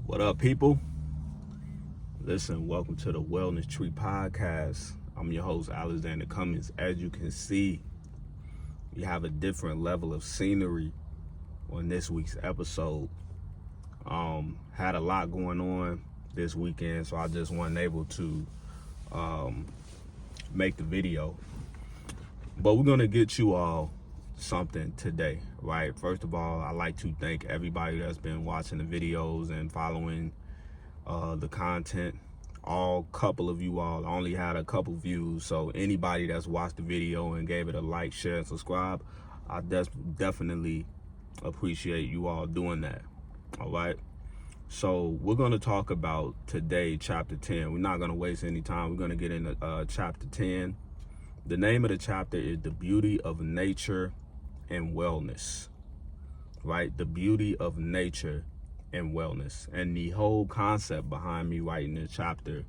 What up, people? Listen, welcome to the Wellness Tree Podcast. I'm your host, Alexander Cummings. As you can see, we have a different level of scenery on this week's episode. Had a lot going on this weekend, so I just wasn't able to make the video. But we're going to get you all something today, right? First of all, I'd like to thank everybody that's been watching the videos and following the content. Couple of you all, I only had a couple views, so anybody that's watched the video and gave it a like, share, and subscribe, I definitely appreciate you all doing that. All right, so we're going to talk about today chapter 10. We're not going to waste any time. We're going to get into chapter 10. The name of the chapter is The Beauty of Nature and Wellness, right? The beauty of nature and wellness. And the whole concept behind me writing this chapter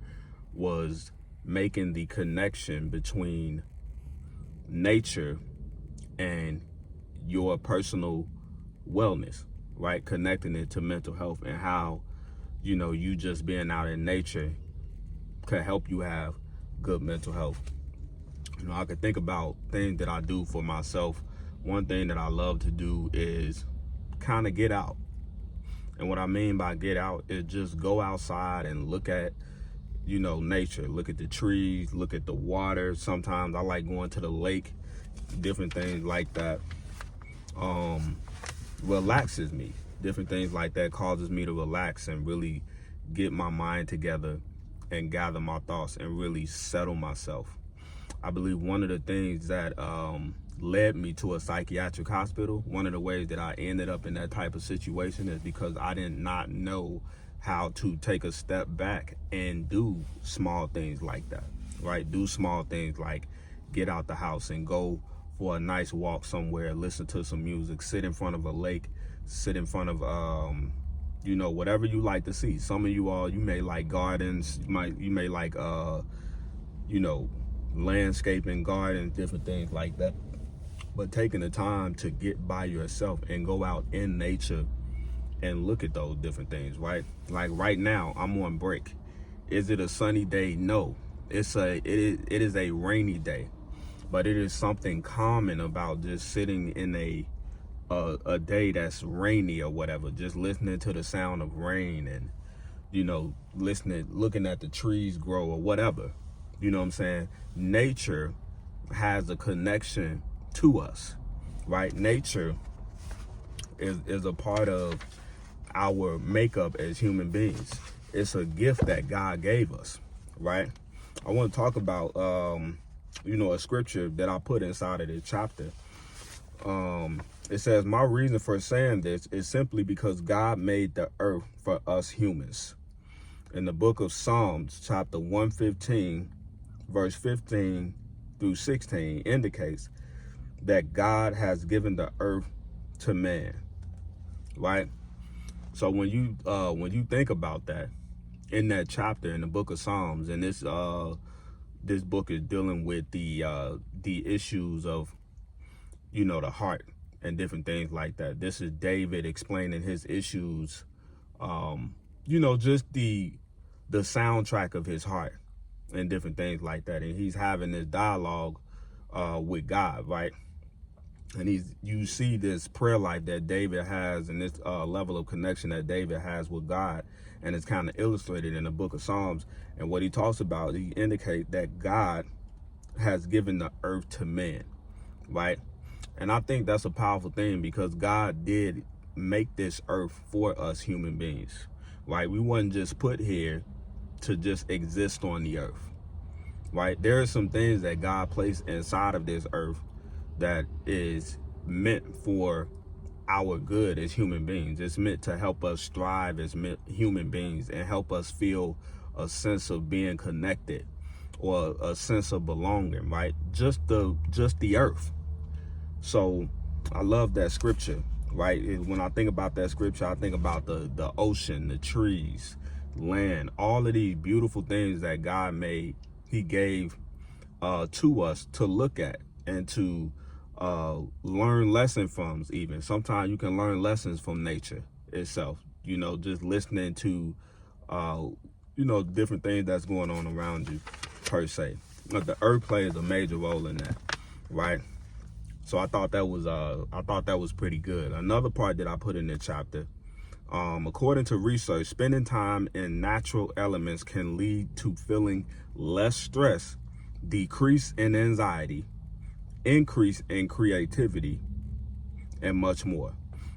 was making the connection between nature and your personal wellness, right? Connecting it to mental health and how, you just being out in nature could help you have good mental health. I could think about things that I do for myself. One thing that I love to do is kind of get out. And what I mean by get out is just go outside and look at, nature. Look at the trees, look at the water. Sometimes I like going to the lake, different things like that. Relaxes me. Different things like that causes me to relax and really get my mind together and gather my thoughts and really settle myself. I believe one of the things that led me to a psychiatric hospital, one of the ways that I ended up in that type of situation is because I did not know how to take a step back and do small things like that, right? Do small things like get out the house and go for a nice walk somewhere, listen to some music, sit in front of a lake, sit in front of, whatever you like to see. Some of you all, you may like gardens, you may like, landscaping, gardens, different things like that. But taking the time to get by yourself and go out in nature and look at those different things, right? Like right now, I'm on break. Is it a sunny day? No. It is a rainy day. But it is something common about just sitting in a day that's rainy or whatever, just listening to the sound of rain and, looking at the trees grow or whatever. You know what I'm saying? Nature has a connection to us, right? Nature is a part of our makeup as human beings. It's a gift that God gave us, right? I want to talk about, a scripture that I put inside of this chapter. It says, my reason for saying this is simply because God made the earth for us humans. In the book of Psalms, chapter 115, verse 15 through 16 indicates that God has given the earth to man, right? So when you think about that, in that chapter in the book of Psalms, and this book is dealing with the issues of, the heart and different things like that. This is David explaining his issues, just the soundtrack of his heart and different things like that. And he's having this dialogue with God, right? And you see this prayer life that David has and this level of connection that David has with God. And it's kind of illustrated in the book of Psalms. And what he talks about, he indicates that God has given the earth to man, right? And I think that's a powerful thing because God did make this earth for us human beings, right? We wasn't just put here to just exist on the earth, right? There are some things that God placed inside of this earth that is meant for our good as human beings. It's meant to help us strive as human beings and help us feel a sense of being connected or a sense of belonging, right? Just the earth. So I love that scripture, right? When I think about that scripture, I think about the ocean, the trees, land, all of these beautiful things that God made, he gave to us to look at and to learn lessons from. Even sometimes you can learn lessons from nature itself. you know, just listening to, you know, different things that's going on around you, per se. But the earth plays a major role in that, right? So I thought that was pretty good. Another part that I put in the chapter, according to research, spending time in natural elements can lead to feeling less stress, decrease in anxiety, increase in creativity, and much more.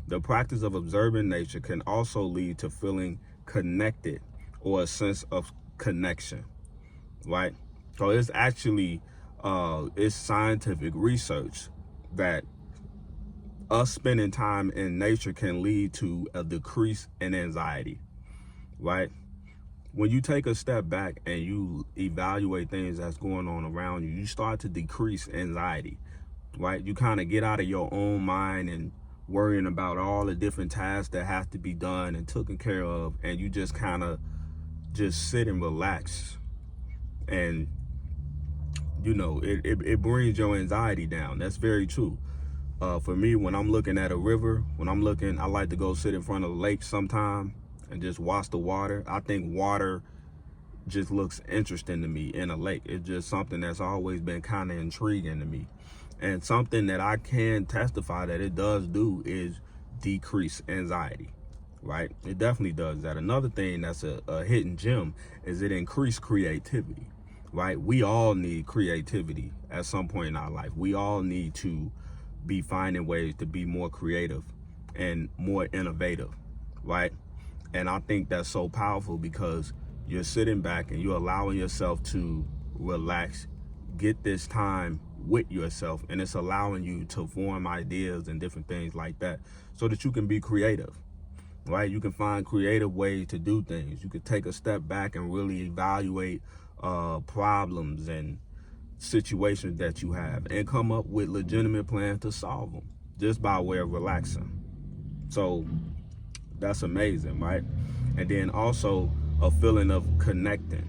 The practice of observing nature can also lead to feeling connected or a sense of connection, right? So it's actually, it's scientific research that us spending time in nature can lead to a decrease in anxiety, right? When you take a step back and you evaluate things that's going on around you, you start to decrease anxiety, right? You kind of get out of your own mind and worrying about all the different tasks that have to be done and taken care of, and you just kind of just sit and relax. And you know, it brings your anxiety down. That's very true. For me, when I'm looking at a river, I like to go sit in front of the lake sometime and just watch the water. I think water just looks interesting to me in a lake. It's just something that's always been kind of intriguing to me. And something that I can testify that it does do is decrease anxiety, right? It definitely does that. Another thing that's a hidden gem is it increased creativity, right? We all need creativity at some point in our life. We all need to be finding ways to be more creative and more innovative, right? And I think that's so powerful because you're sitting back and you're allowing yourself to relax, get this time with yourself, and it's allowing you to form ideas and different things like that so that you can be creative, right? You can find creative ways to do things. You can take a step back and really evaluate problems and situations that you have and come up with legitimate plans to solve them just by way of relaxing. So that's amazing, right? And then also a feeling of connecting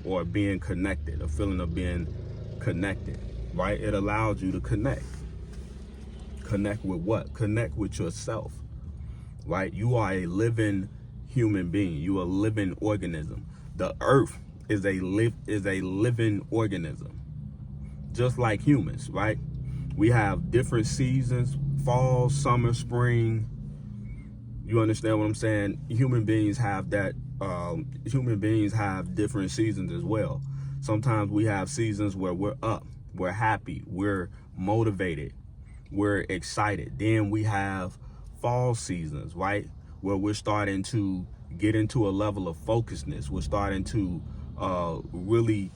or being connected, a feeling of being connected, right? It allows you to connect. Connect with what? Connect with yourself, right? You are a living human being. You are a living organism. The earth is a living organism, just like humans, right? We have different seasons: fall, summer, spring. You understand what I'm saying? Human beings have that. Human beings have different seasons as well. Sometimes we have seasons where we're up, we're happy, we're motivated, we're excited. Then we have fall seasons, right? Where we're starting to get into a level of focusedness. We're starting to really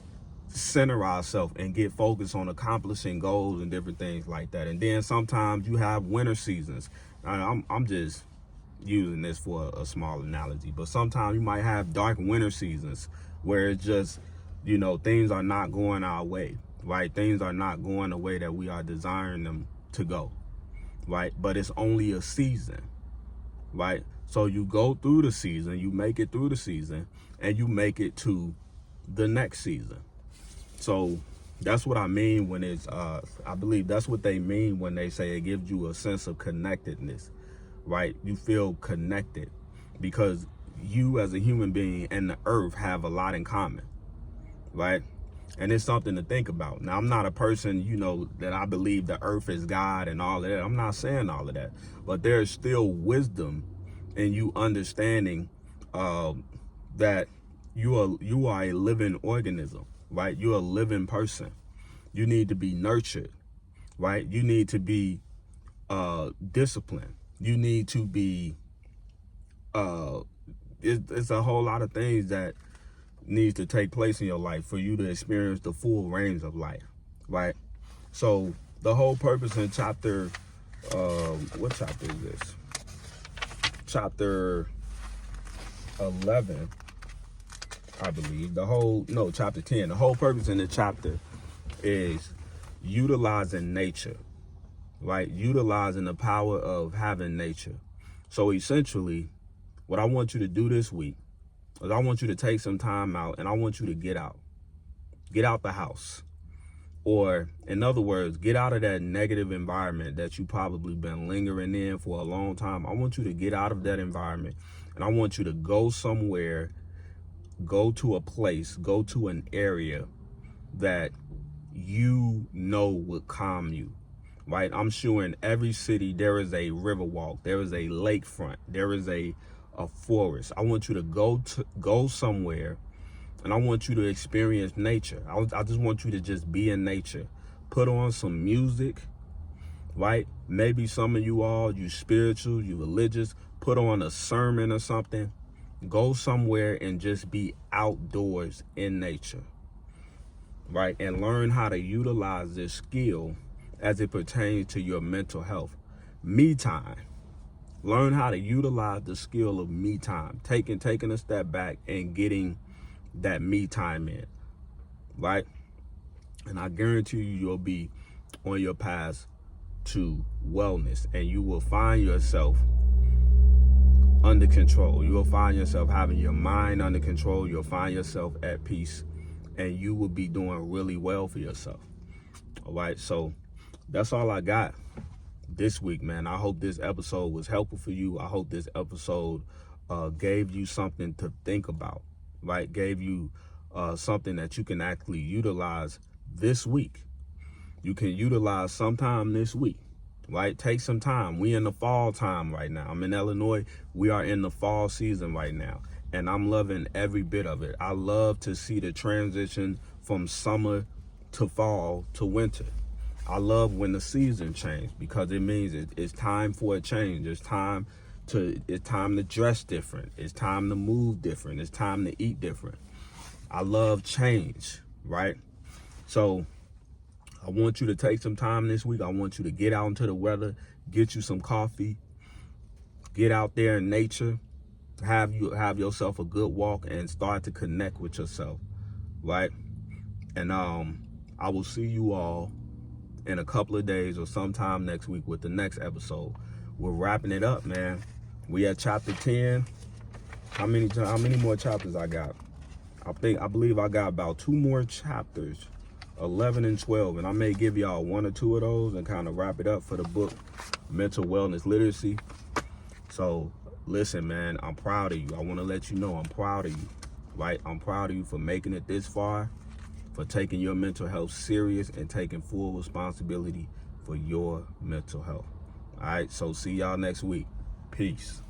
center ourselves and get focused on accomplishing goals and different things like that. And then sometimes you have winter seasons. I'm just using this for a small analogy, but sometimes you might have dark winter seasons where it's just, you know, things are not going our way, right? Things are not going the way that we are desiring them to go, right? But it's only a season, right? So you go through the season, you make it through the season, and you make it to the next season. So that's what I mean when it's, I believe that's what they mean when they say it gives you a sense of connectedness, right? You feel connected because you as a human being and the earth have a lot in common, right? And it's something to think about. Now, I'm not a person, you know, that I believe the earth is God and all of that. I'm not saying all of that, but there's still wisdom in you understanding that you are a living organism, right? You're a living person. You need to be nurtured, right? You need to be disciplined. You need to be, it's a whole lot of things that needs to take place in your life for you to experience the full range of life, right? So the whole purpose in chapter, what chapter is this? Chapter 11, I believe. Chapter 10. The whole purpose in the chapter is utilizing nature, right? Utilizing the power of having nature. So essentially, what I want you to do this week is I want you to take some time out and I want you to get out the house. Or in other words, get out of that negative environment that you probably been lingering in for a long time. I want you to get out of that environment And I want you to go somewhere, go to a place, go to an area that you know would calm you, right? I'm sure in every city there is a river walk, there is a lakefront, there is a forest. I want you to go somewhere, and I want you to experience nature. I just want you to just be in nature. Put on some music, right? Maybe some of you all, you spiritual, you religious, put on a sermon or something. Go somewhere and just be outdoors in nature, right? And learn how to utilize this skill as it pertains to your mental health. Me time. Learn how to utilize the skill of me time. Taking a step back and getting that me time in, right? And I guarantee you'll be on your path to wellness, and you will find yourself under control. You will find yourself having your mind under control. You'll find yourself at peace, and you will be doing really well for yourself. All right, so that's all I got this week, man. I hope this episode was helpful for you. I hope this episode gave you something to think about, right? Gave you something that you can actually utilize this week. You can utilize sometime this week, right? Take some time. We in the fall time right now. I'm in Illinois. We are in the fall season right now, and I'm loving every bit of it. I love to see the transition from summer to fall to winter. I love when the season change, because it means it's time for a change. It's time to dress different. It's time to move different. It's time to eat different. I love change, right? So I want you to take some time this week. I want you to get out into the weather, get you some coffee, get out there in nature, have yourself a good walk, and start to connect with yourself, right? And I will see you all in a couple of days or sometime next week with the next episode. We're wrapping it up, man. We at chapter 10. How many more chapters I got? I believe I got about 2 more chapters, 11 and 12, and I may give y'all 1 or 2 of those and kind of wrap it up for the book, Mental Wellness Literacy. So listen, man, I'm proud of you. I want to let you know I'm proud of you, right? I'm proud of you for making it this far, for taking your mental health serious and taking full responsibility for your mental health. All right, so see y'all next week. Peace.